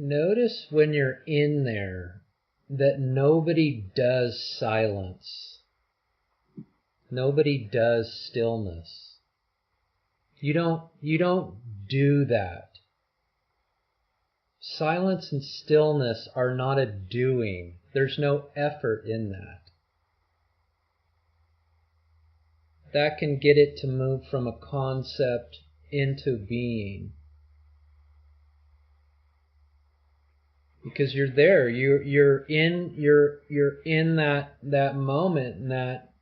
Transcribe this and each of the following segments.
Notice when you're in there that nobody does silence. Nobody does stillness. You don't do that. Silence and stillness are not a doing. There's no effort in that. That can get it to move from a concept into being. Because you're there, you're in that moment, and that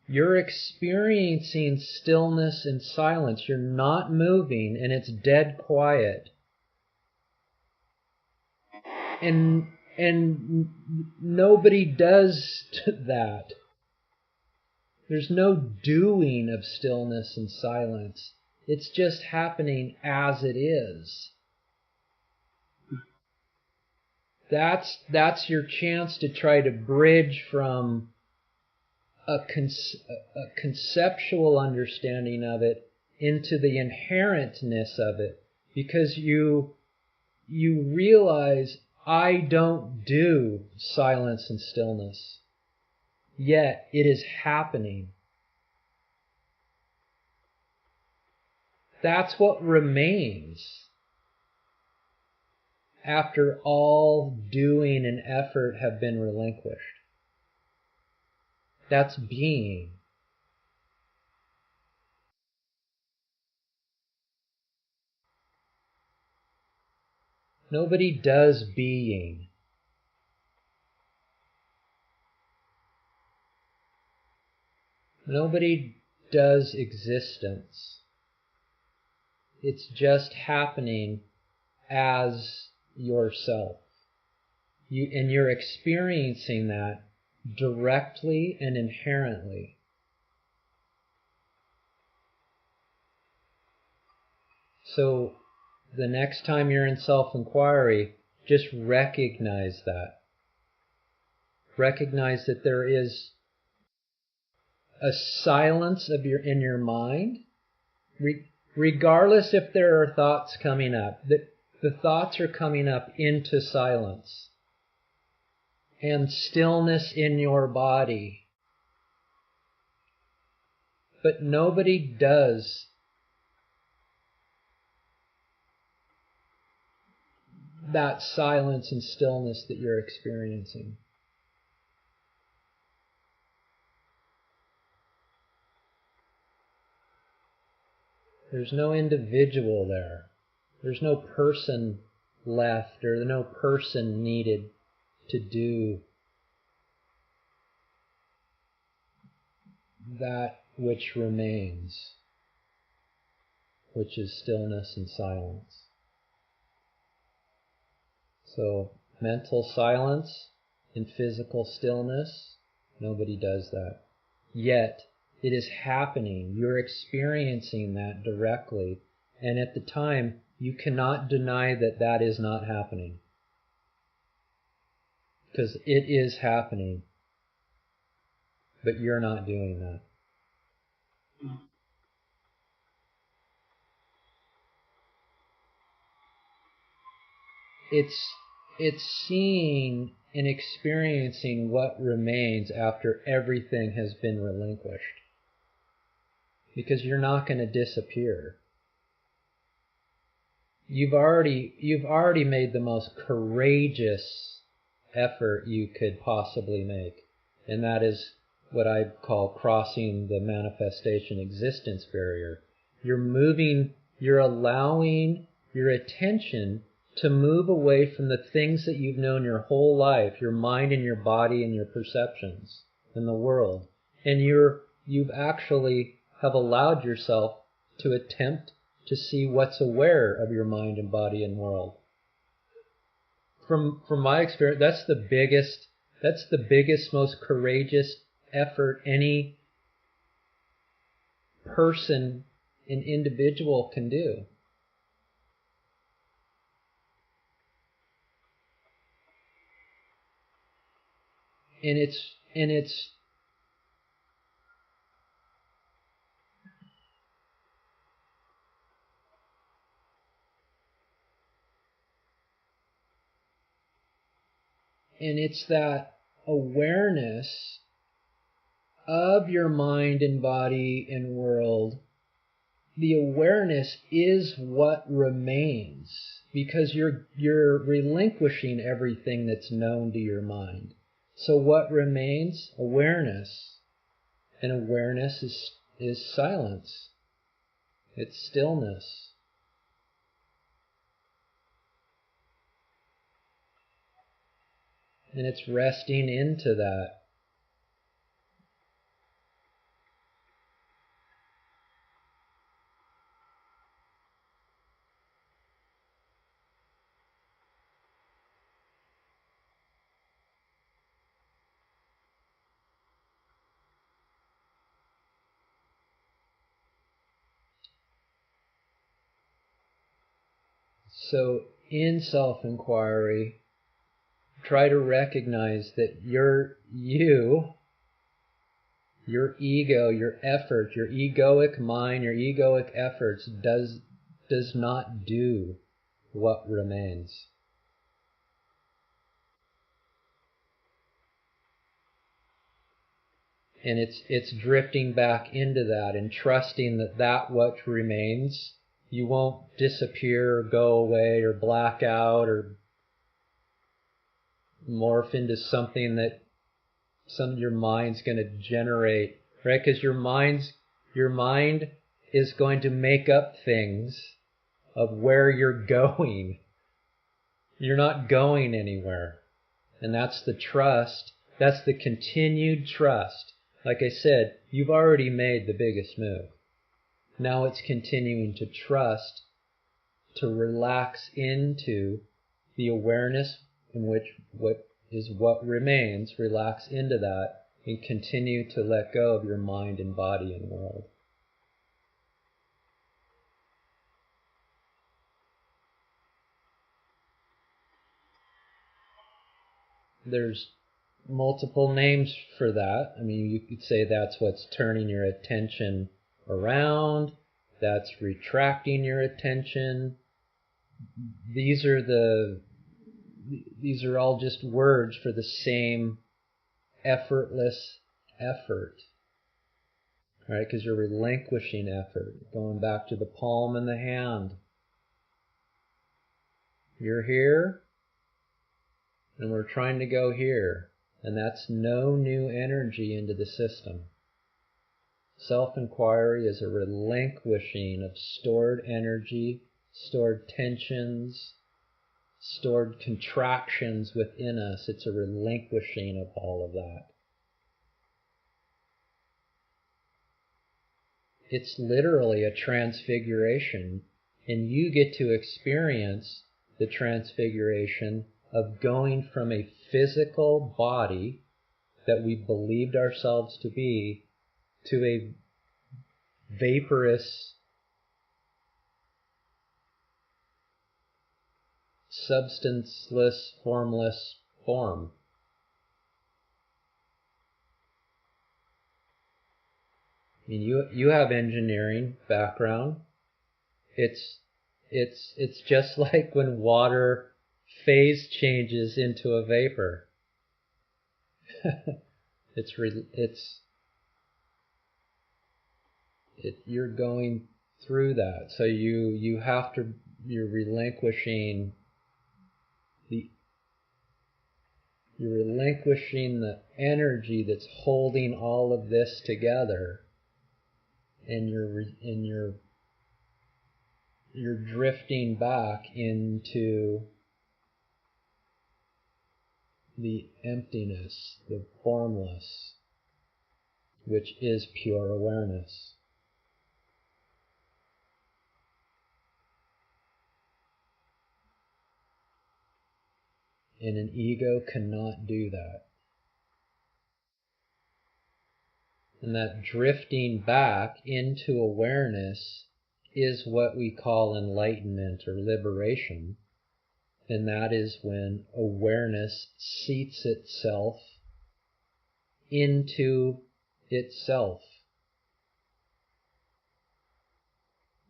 you're experiencing stillness and silence. You're not moving, and it's dead quiet. And nobody does that. There's no doing of stillness and silence. It's just happening as it is. That's your chance to try to bridge from a conceptual understanding of it into the inherentness of it, because you realize, I don't do silence and stillness, yet it is happening. That's what remains after all doing and effort have been relinquished. That's being. Nobody does being. Nobody does existence. It's just happening as yourself. And you're experiencing that directly and inherently. So the next time you're in self-enquiry, just recognize that. Recognize that there is a silence in your mind, regardless if there are thoughts coming up. The thoughts are coming up into silence. And stillness in your body. But nobody does that silence and stillness that you're experiencing. There's no individual there. There's no person left, or no person needed to do that which remains, which is stillness and silence. So, mental silence and physical stillness, nobody does that. Yet, it is happening. You're experiencing that directly. And at the time, you cannot deny that that is not happening. Because it is happening. But you're not doing that. It's seeing and experiencing what remains after everything has been relinquished. Because you're not going to disappear. You've already made the most courageous effort you could possibly make. And that is what I call crossing the manifestation existence barrier. You're allowing your attention to move away from the things that you've known your whole life, your mind and your body and your perceptions in the world. And you've actually have allowed yourself to attempt to see what's aware of your mind and body and world. From my experience, that's the biggest, most courageous effort any person, an individual can do. And it's And it's that awareness of your mind and body and world. The awareness is what remains, because you're relinquishing everything that's known to your mind. So what remains? Awareness. And awareness is silence. It's stillness. And it's resting into that. So in self-enquiry, try to recognize that your ego, your effort, your egoic mind, your egoic efforts does not do what remains. And it's drifting back into that and trusting that what remains, you won't disappear or go away or black out or morph into something that your mind's going to generate, right? Because your mind is going to make up things of where you're going. You're not going anywhere. And that's the trust. That's the continued trust. Like I said, you've already made the biggest move. Now it's continuing to trust, to relax into the awareness in which what remains, relax into that, and continue to let go of your mind and body and world. There's multiple names for that. I mean, you could say that's what's turning your attention around, that's retracting your attention. These are all just words for the same effortless effort, right? Because you're relinquishing effort, going back to the palm and the hand. You're here, and we're trying to go here, and that's no new energy into the system. Self-enquiry is a relinquishing of stored energy, stored tensions, stored contractions within us. It's a relinquishing of all of that. It's literally a transfiguration, and you get to experience the transfiguration of going from a physical body that we believed ourselves to be to a vaporous, substanceless, formless form. I mean, you have engineering background. It's just like when water phase changes into a vapor. You're going through that. So you're relinquishing the energy that's holding all of this together, and you're drifting back into the emptiness, the formless, which is pure awareness. And an ego cannot do that. And that drifting back into awareness is what we call enlightenment or liberation. And that is when awareness seats itself into itself.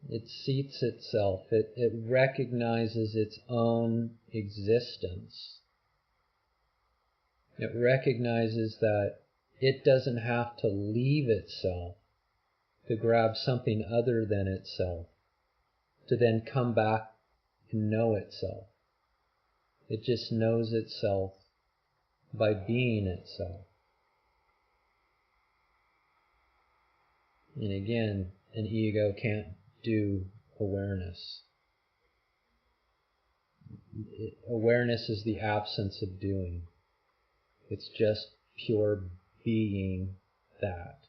It seats itself. It recognizes its own existence. It recognizes that it doesn't have to leave itself to grab something other than itself, to then come back and know itself. It just knows itself by being itself. And again, an ego can't do awareness. Awareness is the absence of doing. It's just pure being that.